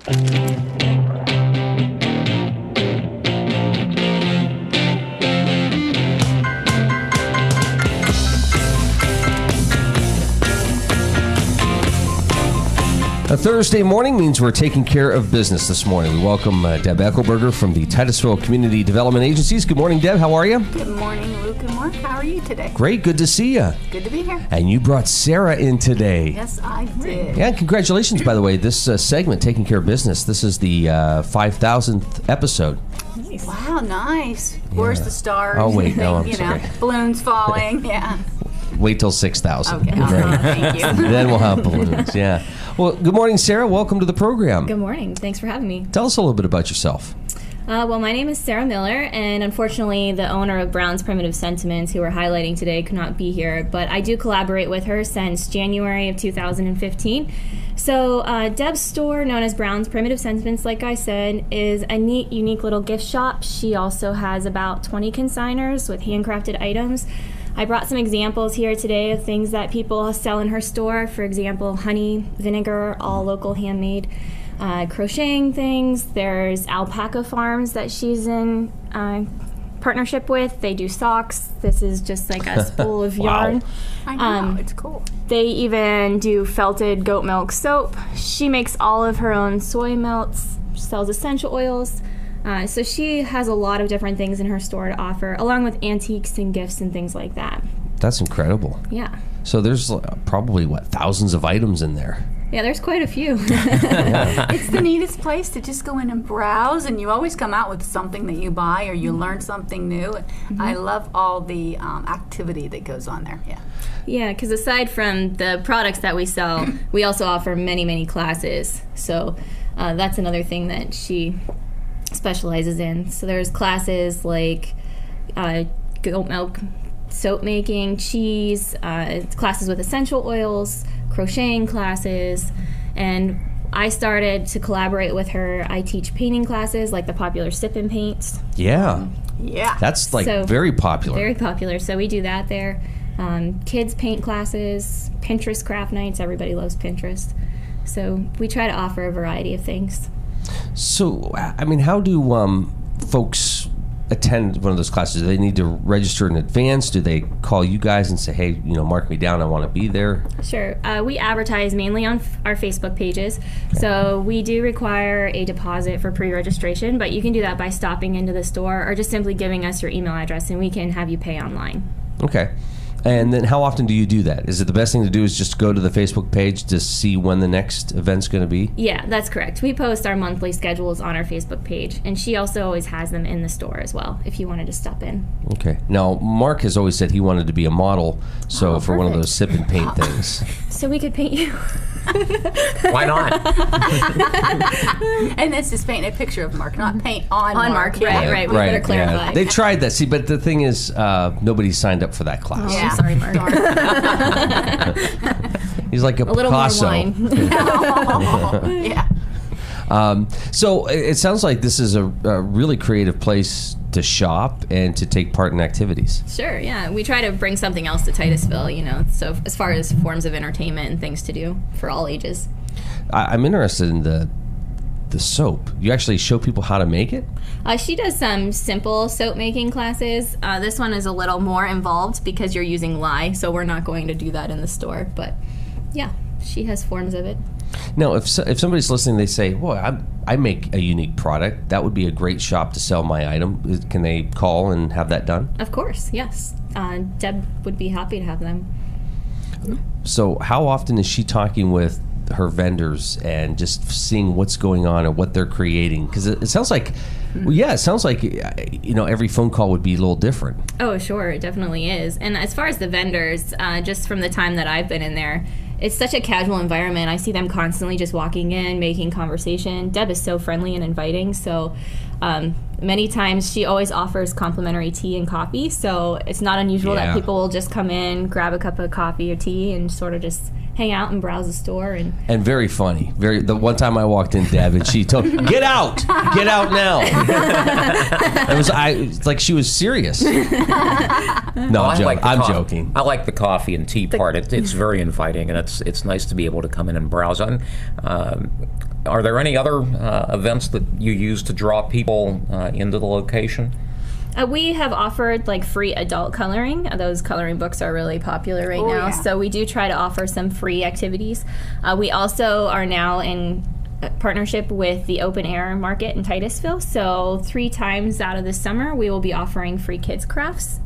A Thursday morning means we're taking care of business this morning. We welcome Deb Eckelberger from the Titusville Community Development Agencies. Good morning, Deb. How are you? Good morning, Luke and Mark. How are you today? Great. Good to see you. Good to be here. And you brought Sarah in today. Yes, I did. Yeah, congratulations, by the way. This segment, Taking Care of Business, this is the 5,000th episode. Nice. Wow, nice. Where's the stars? Oh, wait, no, I'm sorry. Balloons falling, yeah. Wait till 6,000. Okay, thank you. Then we'll have balloons, yeah. Well, good morning, Sarah. Welcome to the program. Good morning. Thanks for having me. Tell us a little bit about yourself. Well, my name is Sarah Miller, and unfortunately, the owner of Brown's Primitive Sentiments, who we're highlighting today, could not be here, but I do collaborate with her since January of 2015. So Deb's store, known as Brown's Primitive Sentiments, like I said, is a neat, unique little gift shop. She also has about 20 consigners with handcrafted items. I brought some examples here today of things that people sell in her store. For example, honey, vinegar, all local handmade. Crocheting things. There's alpaca farms that she's in partnership with. They do socks. This is just like a spool of yarn. I know, it's cool. They even do felted goat milk soap. She makes all of her own soy melts, sells essential oils. So she has a lot of different things in her store to offer, along with antiques and gifts and things like that. That's incredible. Yeah. So there's probably, thousands of items in there. Yeah, there's quite a few. It's the neatest place to just go in and browse, and you always come out with something that you buy or you learn something new. Mm-hmm. I love all the activity that goes on there. Yeah. Yeah, because aside from the products that we sell, we also offer many, many classes. So that's another thing that she specializes in. So there's classes like goat milk soap making, cheese, classes with essential oils, crocheting classes, and I started to collaborate with her. I teach painting classes like the popular sip and paints. Yeah. Yeah. That's very popular. Very popular. So we do that there. Kids paint classes, Pinterest craft nights. Everybody loves Pinterest. So we try to offer a variety of things. So, how do folks attend one of those classes? Do they need to register in advance? Do they call you guys and say, hey, mark me down, I want to be there? Sure. We advertise mainly on our Facebook pages. Okay. So we do require a deposit for pre-registration, but you can do that by stopping into the store or just simply giving us your email address and we can have you pay online. Okay. And then how often do you do that? Is it the best thing to do is just go to the Facebook page to see when the next event's going to be? Yeah, that's correct. We post our monthly schedules on our Facebook page, and she also always has them in the store as well if you wanted to stop in. Okay. Now, Mark has always said he wanted to be a model, so for one of those sip and paint things. So we could paint you. Why not? And that's just paint a picture of Mark, not paint on Mark. Right. We better clarify. Yeah. They tried that, but the thing is, nobody signed up for that class. Oh, yeah. I'm sorry, Mark. He's like a little Picasso. more wine. Yeah. So it sounds like this is a really creative place to shop and to take part in activities. Sure, yeah. We try to bring something else to Titusville, so as far as forms of entertainment and things to do for all ages. I'm interested in the soap. You actually show people how to make it? She does some simple soap making classes. This one is a little more involved because you're using lye, so we're not going to do that in the store. But yeah, she has forms of it. Now, if somebody's listening, they say, well, I make a unique product. That would be a great shop to sell my item. Can they call and have that done? Of course, yes. Deb would be happy to have them. So how often is she talking with her vendors and just seeing what's going on and what they're creating? Because it sounds like, every phone call would be a little different. Oh, sure, it definitely is. And as far as the vendors, just from the time that I've been in there, it's such a casual environment. I see them constantly just walking in, making conversation. Deb is so friendly and inviting, so many times she always offers complimentary tea and coffee, so it's not unusual that people will just come in, grab a cup of coffee or tea, and sort of just hang out and browse the store. And very funny. The one time I walked in, Deb, and she told me, get out now. It's like she was serious. No, I'm joking. I like the coffee and tea part. It's very inviting, and it's nice to be able to come in and browse on. Are there any other events that you use to draw people into the location? We have offered like free adult coloring. Those coloring books are really popular right now. Yeah. So we do try to offer some free activities. We also are now in partnership with the open air market in Titusville. So 3 times out of the summer, we will be offering free kids crafts.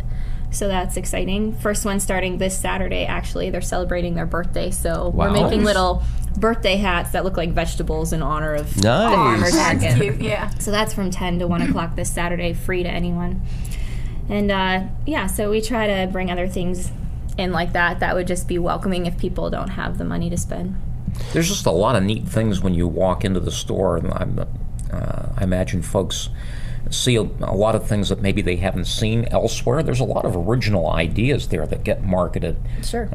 So that's exciting. First one starting this Saturday, actually. They're celebrating their birthday. So Wow. we're making little birthday hats that look like vegetables in honor of the Nice. farmer's That's market. cute, yeah. So that's from 10 to 1 o'clock this Saturday, free to anyone. And yeah, so we try to bring other things in like that. That would just be welcoming if people don't have the money to spend. There's just a lot of neat things when you walk into the store, and I imagine folks see a lot of things that maybe they haven't seen elsewhere. There's a lot of original ideas there that get marketed. Sure.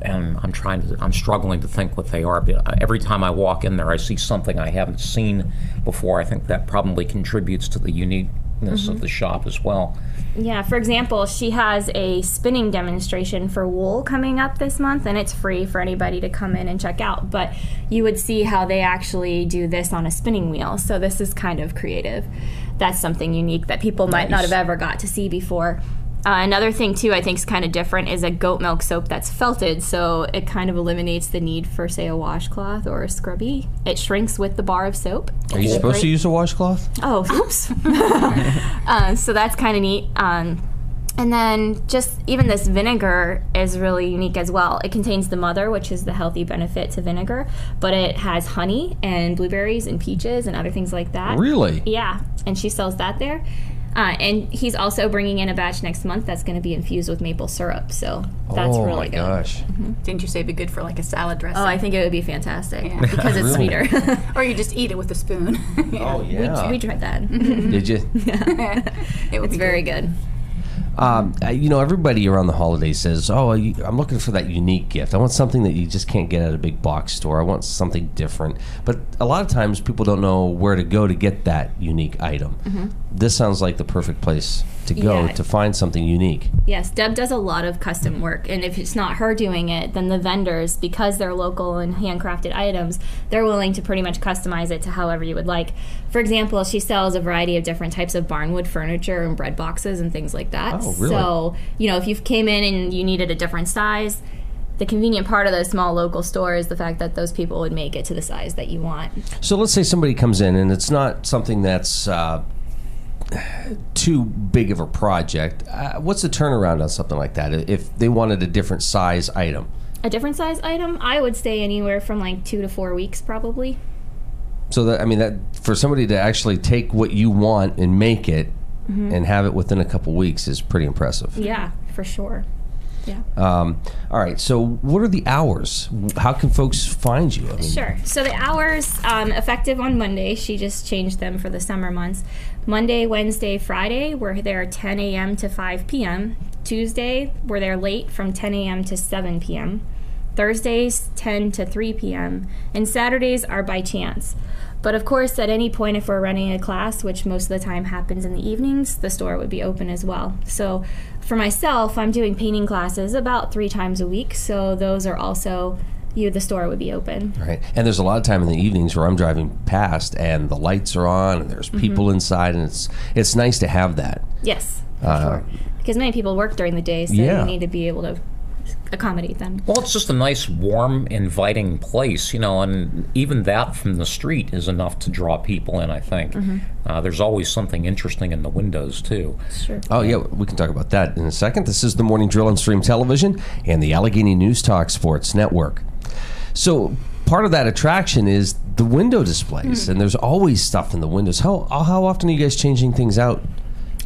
And I'm struggling to think what they are, but every time I walk in there, I see something I haven't seen before. I think that probably contributes to the uniqueness of the shop as well. Yeah, for example, she has a spinning demonstration for wool coming up this month, and it's free for anybody to come in and check out. But you would see how they actually do this on a spinning wheel. So this is kind of creative. That's something unique that people might not have ever got to see before. Another thing, too, I think is kind of different is a goat milk soap that's felted, so it kind of eliminates the need for, say, a washcloth or a scrubby. It shrinks with the bar of soap. Are you supposed to use a washcloth? Oh, oops. So that's kind of neat. And then just even this vinegar is really unique as well. It contains the mother, which is the healthy benefit to vinegar, but it has honey and blueberries and peaches and other things like that. Really? Yeah, and she sells that there. And he's also bringing in a batch next month that's going to be infused with maple syrup. So that's oh really my good. gosh. Didn't you say it'd be good for like a salad dressing? Oh, I think it would be fantastic Yeah. because it's Really? sweeter. Or you just eat it with a spoon. Yeah. Oh yeah. We tried that. Did you? It would It's be very good. You know, everybody around the holidays says, "Oh, I'm looking for that unique gift. I want something that you just can't get at a big box store. I want something different." But a lot of times, people don't know where to go to get that unique item. This sounds like the perfect place to go Yeah. to find something unique. Yes, Deb does a lot of custom work, and if it's not her doing it, then the vendors, because they're local and handcrafted items, they're willing to pretty much customize it to however you would like. For example, she sells a variety of different types of barnwood furniture and bread boxes and things like that. Oh, really? So, you know, if you came in and you needed a different size, the convenient part of the small local store is the fact that those people would make it to the size that you want. So let's say somebody comes in and it's not something that's too big of a project. What's the turnaround on something like that if they wanted a different size item? A different size item, I would say anywhere from like 2 to 4 weeks probably. So that for somebody to actually take what you want and make it and have it within a couple weeks is pretty impressive. Yeah, for sure. Yeah. All right. So what are the hours? How can folks find you? I mean, Sure. So the hours effective on Monday, she just changed them for the summer months. Monday, Wednesday, Friday, we're there 10 a.m. to 5 p.m. Tuesday, we're there late from 10 a.m. to 7 p.m. Thursdays, 10 to 3 p.m. And Saturdays are by chance. But of course, at any point, if we're running a class, which most of the time happens in the evenings, the store would be open as well. So for myself, I'm doing painting classes about 3 times a week. So those are also, the store would be open. Right. And there's a lot of time in the evenings where I'm driving past and the lights are on and there's people inside, and it's nice to have that. Yes, for sure. Because many people work during the day, so you need to be able to accommodate them. Well, it's just a nice, warm, inviting place, and even that from the street is enough to draw people in, I think. There's always something interesting in the windows, too. Sure. Oh, yeah, we can talk about that in a second. This is the Morning Drill on Stream Television and the Allegheny News Talk Sports Network. So part of that attraction is the window displays, and there's always stuff in the windows. How often are you guys changing things out?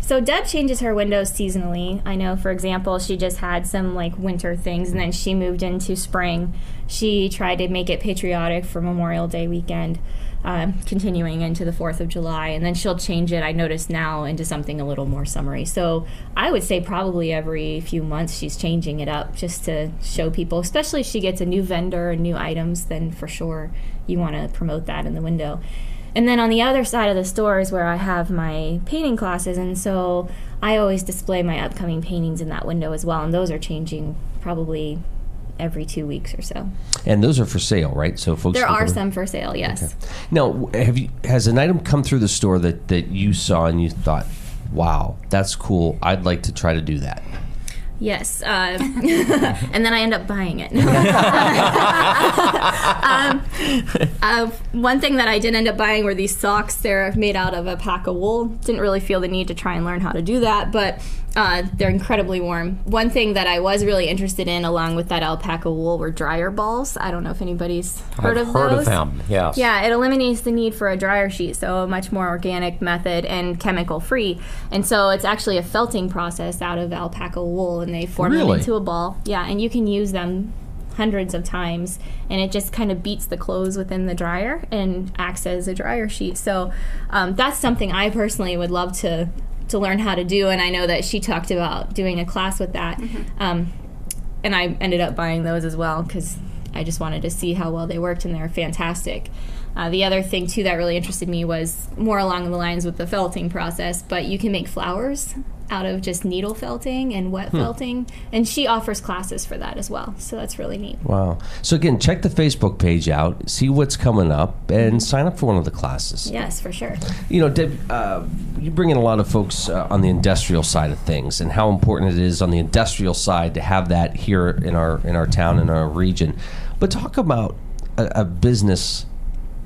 So Deb changes her windows seasonally. I know, for example, she just had some like winter things, and then she moved into spring. She tried to make it patriotic for Memorial Day weekend, continuing into the 4th of July, and then she'll change it, I notice now, into something a little more summery. So I would say probably every few months she's changing it up just to show people, especially if she gets a new vendor and new items, then for sure you want to promote that in the window. And then on the other side of the store is where I have my painting classes, and so I always display my upcoming paintings in that window as well, and those are changing probably every 2 weeks or so. And those are for sale, right? So folks. There can are come in? some for sale, yes. Now, has an item come through the store that you saw and you thought, wow, that's cool, I'd like to try to do that? Yes, and then I end up buying it. One thing that I did end up buying were these socks. They're made out of alpaca wool. Didn't really feel the need to try and learn how to do that, but they're incredibly warm. One thing that I was really interested in, along with that alpaca wool, were dryer balls. I don't know if anybody's heard of those. I've heard of them, yes. Yeah, it eliminates the need for a dryer sheet, so a much more organic method and chemical-free. And so it's actually a felting process out of alpaca wool, and they form them into a ball. Yeah, and you can use them hundreds of times, and it just kind of beats the clothes within the dryer and acts as a dryer sheet. So that's something I personally would love to learn how to do, and I know that she talked about doing a class with that. And I ended up buying those as well because I just wanted to see how well they worked, and they're fantastic. The other thing too that really interested me was more along the lines with the felting process, but you can make flowers out of just needle felting and wet felting, and she offers classes for that as well, so that's really neat. Wow. So again, check the Facebook page out, see what's coming up, and sign up for one of the classes. Yes, for sure. You know, Deb, you bring in a lot of folks on the industrial side of things, and how important it is on the industrial side to have that here in our town, in our region. But talk about a business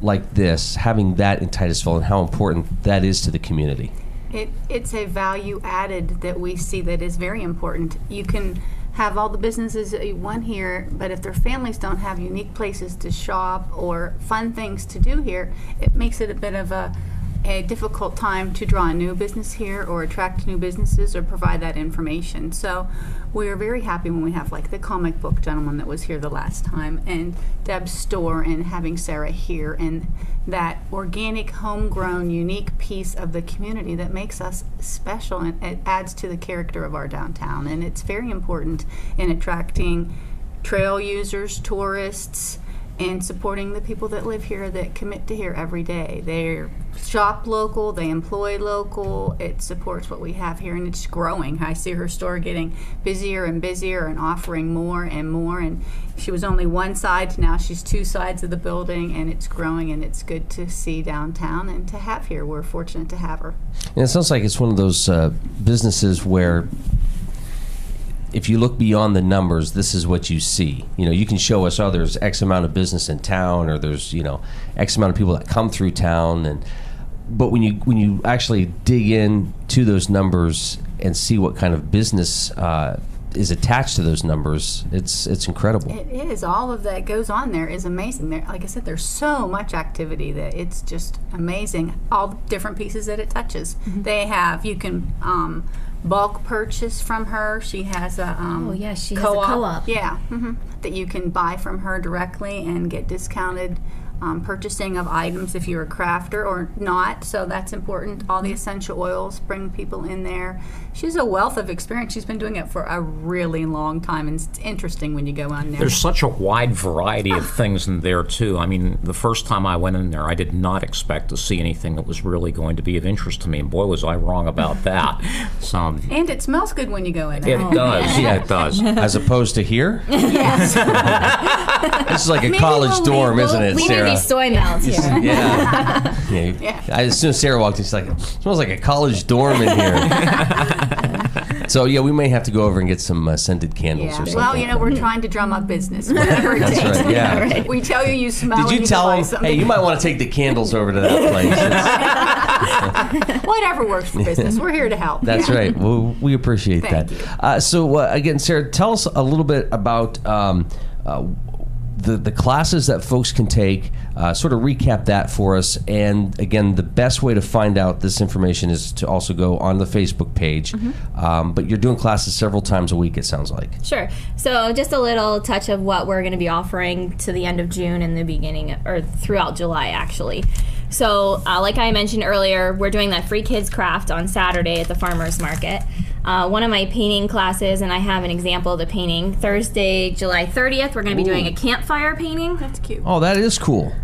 like this, having that in Titusville, and how important that is to the community. It's a value added that we see that is very important. You can have all the businesses that you want here, but if their families don't have unique places to shop or fun things to do here, it makes it a bit of a difficult time to draw a new business here or attract new businesses or provide that information. So we're very happy when we have like the comic book gentleman that was here the last time, and Deb's store, and having Sarah here, and that organic, homegrown, unique piece of the community that makes us special, and it adds to the character of our downtown. And it's very important in attracting trail users, tourists, and supporting the people that live here that commit to here every day. They shop local, they employ local, it supports what we have here, and it's growing. I see her store getting busier and busier and offering more and more, and she was only one side, now she's two sides of the building, and it's growing, and it's good to see downtown and to have here. We're fortunate to have her. And it sounds like it's one of those businesses where if you look beyond the numbers, this is what you see. You know, you can show us, oh, there's X amount of business in town, or there's, you know, X amount of people that come through town, but when you actually dig into those numbers and see what kind of business is attached to those numbers, it's incredible. It is. All of that goes on there is amazing. There, like I said, there's so much activity that it's just amazing. All the different pieces that it touches. They have, you can bulk purchase from her. She has a she has co-op. a co-op. Yeah, that you can buy from her directly and get discounted purchasing of items if you're a crafter or not, so that's important. All the essential oils bring people in there. She's a wealth of experience. She's been doing it for a really long time, and it's interesting when you go on there. There's such a wide variety of things in there, too. I mean, the first time I went in there, I did not expect to see anything that was really going to be of interest to me, and boy, was I wrong about that. And it smells good when you go in there. It does. Yeah, it does. As opposed to here? Yes. This is like a college dorm, isn't it, We Sarah? need these soy melts here. Yeah. As soon as Sarah walked in, she's like, it smells like a college dorm in here. So, yeah, we may have to go over and get some scented candles or something. Well, you know, we're trying to drum up business, whatever it takes. That's right, yeah. Right. We tell you, you smell. Did you tell them, hey, you might want to take the candles over to that place? Whatever works for business. We're here to help. That's right. Well, we appreciate Thank that. you. So, again, Sarah, tell us a little bit about the classes that folks can take, sort of recap that for us. And again, the best way to find out this information is to also go on the Facebook page. But you're doing classes several times a week, it sounds like. Sure. So just a little touch of what we're going to be offering to the end of June and the beginning, or throughout July, actually. So like I mentioned earlier, we're doing that free kids craft on Saturday at the farmers market. One of my painting classes, and I have an example of the painting, Thursday, July 30th, we're going to be doing a campfire painting. That's cute. Oh, that is cool.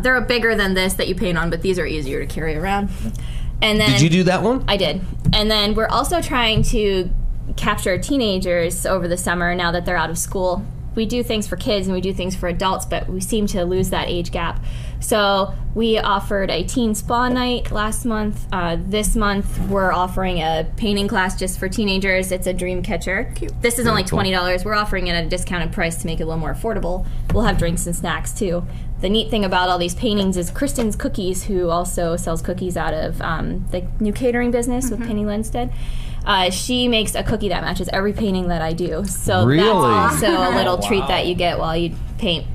They're bigger than this that you paint on, but these are easier to carry around. And then, Did you do that one? I did. And then we're also trying to capture teenagers over the summer now that they're out of school. we do things for kids and we do things for adults, but we seem to lose that age gap. So we offered a teen spa night last month. This month we're offering a painting class just for teenagers. It's a dream catcher. Cute. This is only $20. We're offering it at a discounted price to make it a little more affordable. We'll have drinks and snacks too. The neat thing about all these paintings is Kristen's Cookies, who also sells cookies out of the new catering business with Penny Lindstedt. She makes a cookie that matches every painting that I do. So Really? that's also a little treat that you get while you paint.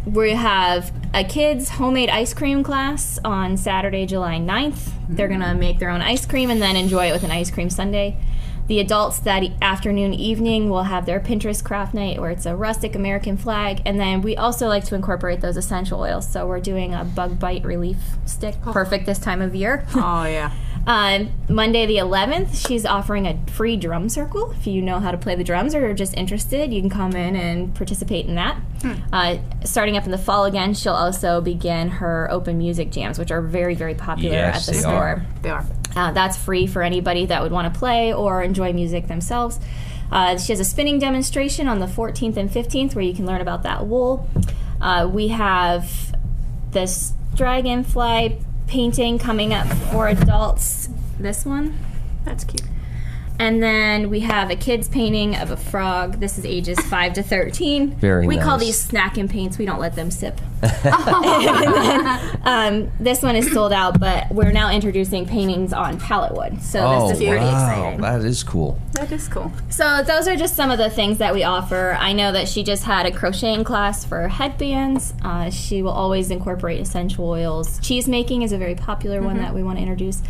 We have a kids' homemade ice cream class on Saturday, July 9th. They're going to make their own ice cream and then enjoy it with an ice cream sundae. The adults that afternoon, evening will have their Pinterest craft night where it's a rustic American flag. And then we also like to incorporate those essential oils. So we're doing a bug bite relief stick, perfect this time of year. Oh, yeah. Monday the 11th, she's offering a free drum circle. If you know how to play the drums or are just interested, you can come in and participate in that. Starting up in the fall again, she'll also begin her open music jams, which are very, very popular at the store. They are. That's free for anybody that would want to play or enjoy music themselves. She has a spinning demonstration on the 14th and 15th where you can learn about that wool. We have this dragonfly painting coming up for adults. This one. That's cute. And then we have a kid's painting of a frog. This is ages 5 to 13. Very We nice. call these snack and paints. We don't let them sip. This one is sold out, but we're now introducing paintings on pallet wood. So this is pretty exciting. That is cool. That is cool. So those are just some of the things that we offer. I know that she just had a crocheting class for headbands. She will always incorporate essential oils. Cheese making is a very popular one that we want to introduce.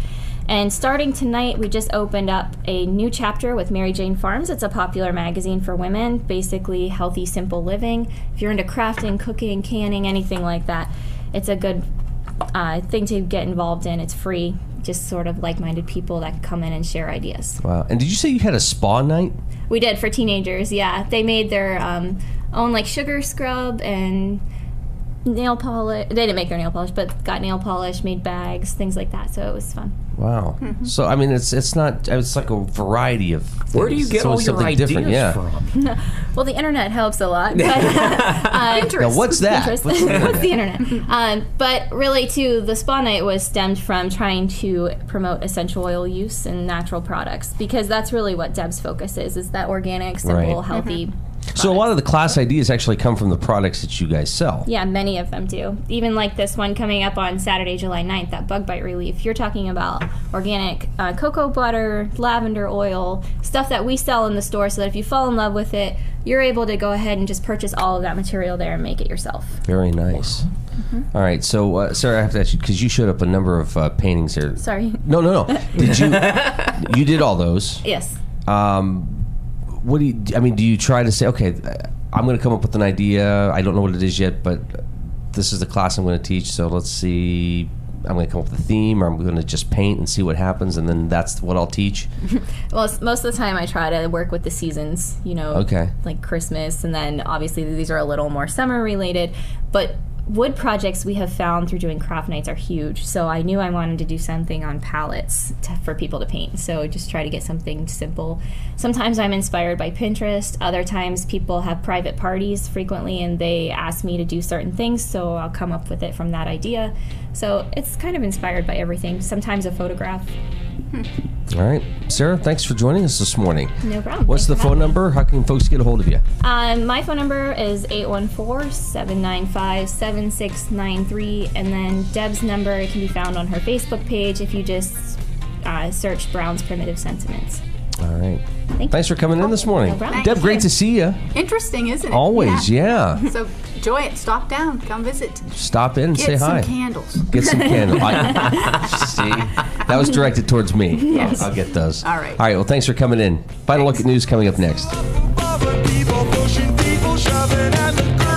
And starting tonight, we just opened up a new chapter with Mary Jane Farms. It's a popular magazine for women, basically healthy, simple living. If you're into crafting, cooking, canning, anything like that, it's a good thing to get involved in. It's free, just sort of like-minded people that can come in and share ideas. Wow. And did you say you had a spa night? We did for teenagers, yeah. They made their own like sugar scrub and nail polish. They didn't make their nail polish, but got nail polish, made bags, things like that. So it was fun. Wow. So I mean, it's not. It's like a variety of things. Where do you get It's all always your something ideas different, yeah. from? Well, the internet helps a lot. But, Now, what's that? Pinterest. What's the What's the internet? But really, too, the spa night was stemmed from trying to promote essential oil use and natural products, because that's really what Deb's focus is that organic, simple, Right. healthy. So a lot of the class ideas actually come from the products that you guys sell. Yeah, many of them do. Even like this one coming up on Saturday, July 9th, that bug bite relief. You're talking about organic cocoa butter, lavender oil, stuff that we sell in the store, so that if you fall in love with it, you're able to go ahead and just purchase all of that material there and make it yourself. Very nice. All right, so Sarah, I have to ask you, because you showed up a number of paintings here. Sorry. No. Did you? You did all those. Yes. What do you? I mean, do you try to say, okay, I'm going to come up with an idea. I don't know what it is yet, but this is the class I'm going to teach. So let's see. I'm going to come up with a theme, or I'm going to just paint and see what happens, and then that's what I'll teach. Well, most of the time I try to work with the seasons, Okay. like Christmas, and then obviously these are a little more summer related, but wood projects we have found through doing craft nights are huge. So I knew I wanted to do something on palettes for people to paint. So just try to get something simple. Sometimes I'm inspired by Pinterest. Other times people have private parties frequently and they ask me to do certain things. So I'll come up with it from that idea. So it's kind of inspired by everything. Sometimes a photograph. All right, Sarah, thanks for joining us this morning. No problem. What's the Thanks for phone having me. number? How can folks get a hold of you? My phone number is 814-795-7693, and then Deb's number can be found on her Facebook page if you just search Brown's Primitive Sentiments. All right. Thank you. Thanks for coming in this morning. No problem. Deb, Thank great you. to see you. Interesting, isn't it? Always, yeah. So enjoy it. Stop down. Come visit. Stop in and Get say some hi. candles. Get some candles. See, that was directed towards me. Yes. I'll get those. All right. All right. Well, thanks for coming in. Final look at news coming up next. People pushing, people shoving, and the girl